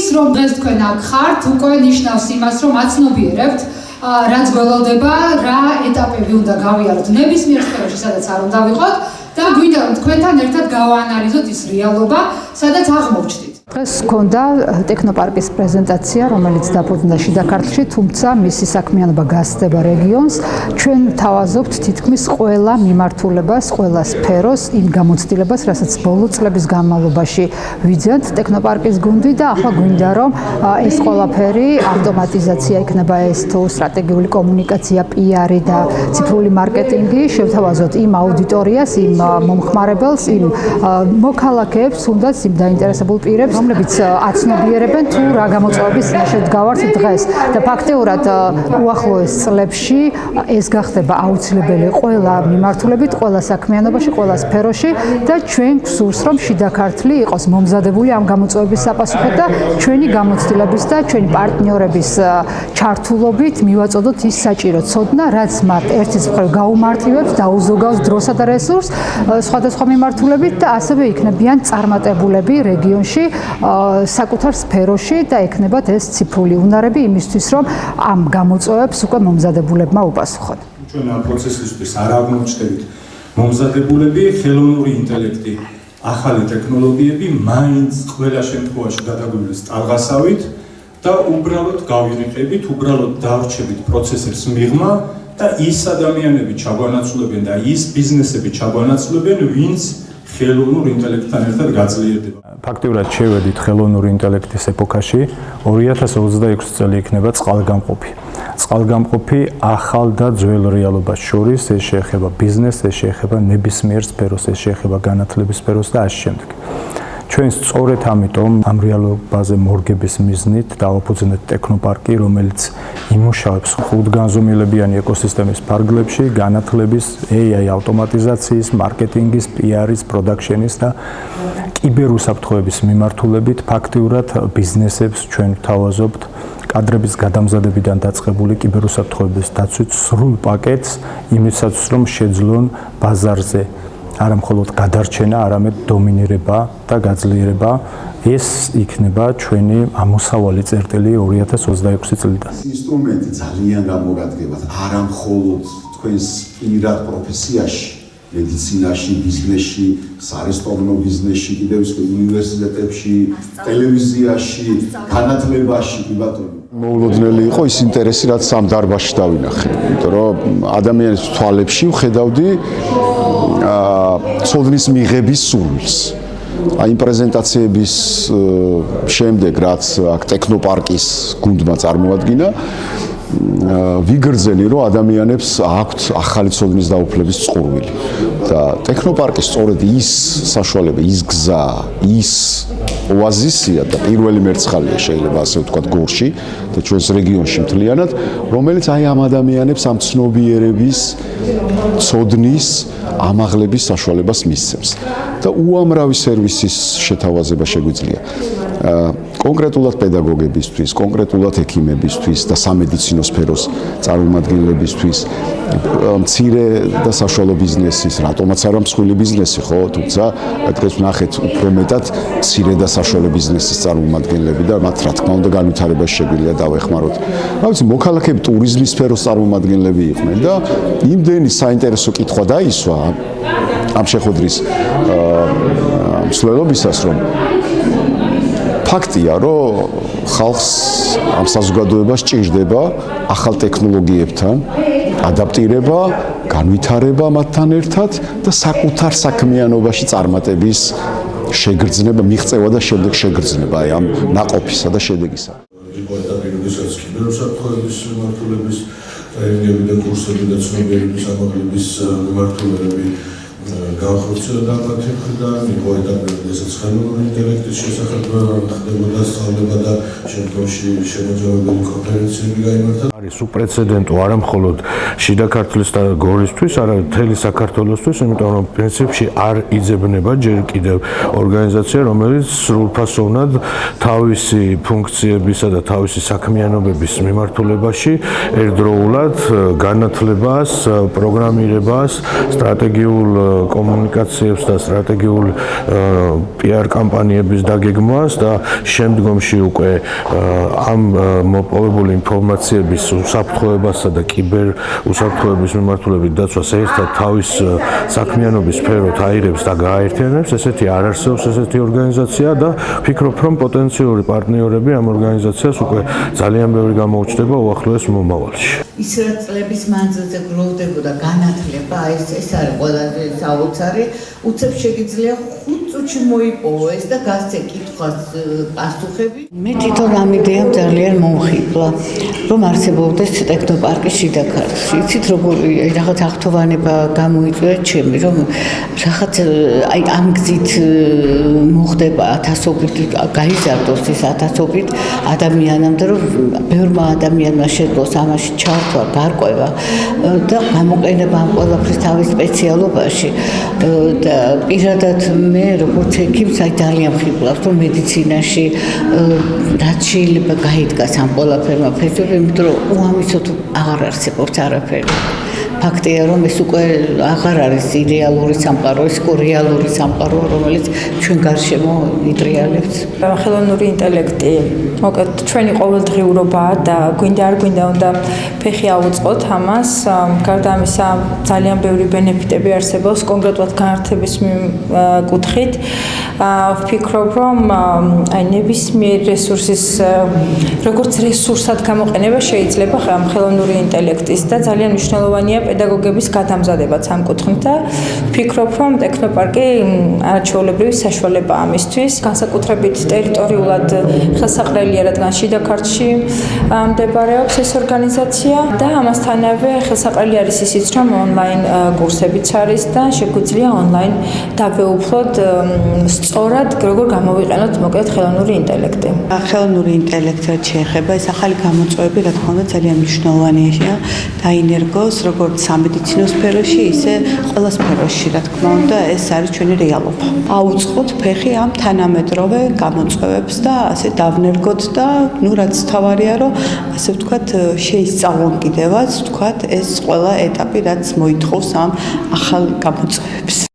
ის რომ დღეს თქვენ აქ ხართ, უკვე ნიშნავს იმას, რომ აცნობიერებთ რაც გველოდება, რა ეტაპები უნდა გავიაროთ ნებისმიერ სფეროში, სადაც არ უნდა ვიყოთ და გვინდა რომ თქვენთან ერთად გავაანალიზოთ ის რეალობა, სადაც აღმოჩნდით. დღეს გქონდა ტექნოპარკის პრეზენტაცია, რომელიც დაფუძნდა შიდა ქართლში, თუმცა მისი საქმიანობა გასწდება რეგიონს. ჩვენ ვთავაზობთ თითქმის ყველა მიმართულებას, ყველა სფეროს, იმ გამოცდილებას, რასაც ბოლო წლების განმავლობაში ვიძენთ ტექნოპარკის გუნდი და ახლა გვინდა რომ ეს ყველაფერი ავტომატიზაცია იქნება ეს თუ სტრატეგიული კომუნიკაცია, PR და ციფრული მარკეტინგი შევთავაზოთ იმ აუდიტორიას, იმ მომხმარებელს, იმ მოქალაქეებს, თუნდაც იმ დაინტერესებულ პირებს, რომლებიც აცნობიერებენ თუ რა გამოწვევების წინაშე დგავართ დღეს და ფაქტიურად უახლოეს წლებში ეს გახდება აუცილებელი ყველა მიმართულებით, ყველა საქმიანობაში, ყველა სფეროში და ჩვენ გვსურს რომ შიდა ქართლი იყოს მომზადებული ამ გამოწვევების საპასუხოდ და ჩვენი გამოცდილების და ჩვენი პარტნიორების ჩართულობით მივაწოდოთ ის საჭირო ცოდნა, რაც მათ ერთის მხრივ გაუმარტივებს, დაუზოგავს დროსა და რესურსს სხვადასხვა მიმართულებით და ასევე იქნებიან წარმატებულები რეგიონში საკუთარ სფეროში და ექნებათ ეს ციფრული უნარები იმისთვის, რომ ამ გამოწვევებს უკვე მომზადებულებმა უპასუხოთ. ჩვენ ამ პროცესისთვის არ აღმოჩნდებით მომზადებულები, ხელოვნური ინტელექტი, ახალი ტექნოლოგიები მაინც ყველა შემთხვევაში გადაგვივლის ტალღასავით და უბრალოდ გავირიყებით, უბრალოდ დავრჩებით პროცესებს მიღმა და ის ადამიანები ჩაგვანაცვლებენ და ის ბიზნესები ჩაგვანაცვლებენ, ვინც ხელოვნურ ინტელექტთან ერთად გაძლიერდება. ფაქტიურად შევედით ხელოვნური ინტელექტის ეპოქაში, 2026 წელი იქნება წყალგამყოფი. წყალგამყოფი ახალ და ძველ რეალობას შორის, ეს შეეხება ბიზნესს, ეს შეეხება ნებისმიერ სფეროს, ეს შეეხება განათლების სფეროს და ასე შემდეგ. ჩვენ სწორედ ამიტომ ამ რეალობაზე მორგების მიზნით დავაფუძნეთ ტექნოპარკი, რომელიც იმუშავებს ხუთგანზომილებიანი ეკოსისტემის ფარგლებში, განათლების, AI ავტომატიზაციის, მარკეტინგის, PR-ის, პროდაქშენის და კიბერუსაფრთხოების მიმართულებით ფაქტიურად ბიზნესებს ჩვენ ვთავაზობთ კადრების გადამზადებიდან დაწყებული კიბერუსაფრთხოების დაცვით სრულ პაკეტს იმისათვის, რომ შეძლონ ბაზარზე არა მხოლოდ გადარჩენა, არამედ დომინირება და გაძლიერება. ეს იქნება ჩვენი ამოსავალი წერტილი 2026 წლიდან. ინსტრუმენტი ძალიან გამოგადგებათ, არა მხოლოდ თქვენს პირად პროფესიაში, მედიცინაში, ბიზნესში, სარესტორნო ბიზნესში, კიდევ ის უნივერსიტეტებში, ტელევიზიაში, განათლებაში, კი ბატონო. მოულოდნელი იყო ის ინტერესი, რაც ამ დარბაზში დავინახე. იმიტომ რომ ადამიანის თვალებში ვხედავდი ცოდნის მიღების სურვილს. აი პრეზენტაციების შემდეგ, რაც აქ ტექნოპარკის გუნდმა წარმოადგინა, ვიგრძენი, რომ ადამიანებს აქვთ ახალი ცოდნის დაუფლების წყურვილი. და ტექნოპარკის სწორედ ის საშუალება, ის გზა, ის ოაზისია და პირველი მერცხალია შეიძლება ასე ვთქვათ გორში და ჩვენს რეგიონში მთლიანად, რომელიც აი ამ ადამიანებს ამ ცნობიერების, ცოდნის, ამაღლების საშუალებას მისცემს და უამრავი სერვისის შეთავაზება შეგვიძლია. კონკრეტულად პედაგოგებისთვის, კონკრეტულად ექიმებისთვის და სამედიცინო სფეროს წარმომადგენლებისთვის, მცირე და საშუალო ბიზნესის, რატომაც არა მსხვილი ბიზნესი, ხო, თუმცა დღეს ვნახეთ უფრო მეტად მცირე და საშუალო ბიზნესის წარმომადგენლები და მათ რა თქმა უნდა განვითარებაში შეგვიძლია დავეხმაროთ. რა ვიცი, მოქალაქეები ტურიზმის სფეროს წარმომადგენლები იყვნენ და იმდენი საინტერესო კითხვა დაისვა ამ შეხვედრის მსვლელობისას, რომ ფაქტია, რომ ხალხს ამ საზოგადოებას ჭირდება ახალ ტექნოლოგიებთან ადაპტირება, განვითარება მათთან ერთად და საკუთარ საქმიანობაში წარმატების შეგრძნება, მიღწევა და შემდეგ შეგრძნება აი ამ ნაყოფისა და შედეგისა. იყო ეტაპი, როდესაც კიბერუსაფრთხოების მიმართულების ტრენინგები და კურსები და ცნობიერების ამაღლების მიმართულებით განხორციელდა მათი მხრიდან, იყო ეტაპი, როდესაც ხელოვნური ინტელექტის შესახებ ხდებოდა სწავლება და შემდგომში შემოწმებული კონფერენციები გაიმართა. არის უპრეცედენტო არა მხოლოდ შიდა ქართლის და გორისთვის, არამედ მთელი საქართველოსთვის, იმიტომ რომ პრინციპში არ იძებნება ჯერ კიდევ ორგანიზაცია, რომელიც სრულფასოვნად თავისი ფუნქციებისა და თავისი საქმიანობების მიმართულებაში ერთდროულად განათლებას, პროგრამირებას, სტრატეგიულ კომუნიკაციებს და სტრატეგიულ PR კამპანიების დაგეგმვას და შემდგომში უკვე ამ მოპოვებული ინფორმაციების უსაფრთხოებასა და კიბერ უსაფრთხოების მიმართულებით დაცვას ერთად თავის საქმიანობის სფეროთ აირებს და გააერთიანებს, ესეთი არ არსებობს ესეთი ორგანიზაცია და ვფიქრობ, რომ პოტენციური პარტნიორები ამ ორგანიზაციას უკვე ძალიან ბევრი გამოუჩნდება უახლოეს მომავალში. ის რა წლების მანძილზე გროვდებოდა განათლება, ეს არის ყველაზე საოცარი, უცებ შეგიძლია 5 წუთში მოიპოვო ეს და გასცე კითხვას პასუხები. მე თვითონ ამ იდეამ ძალიან მომხიბლა, რომ არსებობდეს ტექნოპარკი შიდა ქართლში. იცით როგორი რაღაც აღთოვანება გამოიწვია ჩემი, რომ რაღაც აი ამ გზით მოხდება ათასობით, გაიზარდოს ის ათასობით ადამიანამდე, რომ ბევრმა ადამიანმა შეძლოს ამაში ჩართვა, გარკვევა და გამოყენება ამ ყველაფრის თავის სპეციალობაში და პირადად მე როგორც ექიმს ძალიან მხიბლავს, რომ მედიცინაში რაც შეიძლება გაიდგას ამ ყველაფერმა ფესვები, იმიტომ რომ უამისოდ აღარ არსებობს არაფერი. ფაქტია, რომ ეს უკვე აღარ არის იდეალური სამყარო, ეს რეალური სამყარო, რომელიც ჩვენ გარშემო იტრიალებს. ხელოვნური ინტელექტი, მოკლედ ჩვენი ყოველდღიურობაა და გვინდა არ გვინდა უნდა ფეხი აუწყოთ ამას. გარდა ამისა, ძალიან ბევრი ბენეფიტები არსებობს, კონკრეტულად განათლების კუთხით. ვფიქრობ, რომ აი ნებისმიერ რესურსის, როგორც რესურსად გამოყენება შეიძლება ხელოვნური ინტელექტის და ძალიან მნიშვნელოვანია პედაგოგების გადამზადებაც ამ კუთხით და ვფიქრობ, რომ ტექნოპარკი არაჩვეულებრივი საშუალებაა ამისთვის. განსაკუთრებით ტერიტორიულად ხელსაყრელია, რადგან შიდა ქართლში მდებარეობს ეს ორგანიზაცია და ამასთანავე ხელსაყრელი არის ისიც, რომ ონლაინ კურსებიც არის და შეგვიძლია ონლაინ დავეუფლოთ სწორად როგორ გამოვიყენოთ მოკლედ ხელოვნური ინტელექტი. ხელოვნური ინტელექტი რაც შეეხება, ეს ახალი გამოწვევები, რა თქმა უნდა, ძალიან მნიშვნელოვანია დაინერგოს როგორც სამედიცინო სფეროში, ისე ყველა სფეროში, რა თქმა უნდა, ეს არის ჩვენი რეალობა. აუწყოთ ფეხი ამ თანამედროვე გამოწვევებს და ასე დავნერგოთ და ნუ რაც თავარია, რომ ასე ვთქვათ, შეისწავლონ კიდევაც, ვთქვათ, ეს ყველა ეტაპი, რაც მოითხოვს ამ ახალ გამოწვევებს.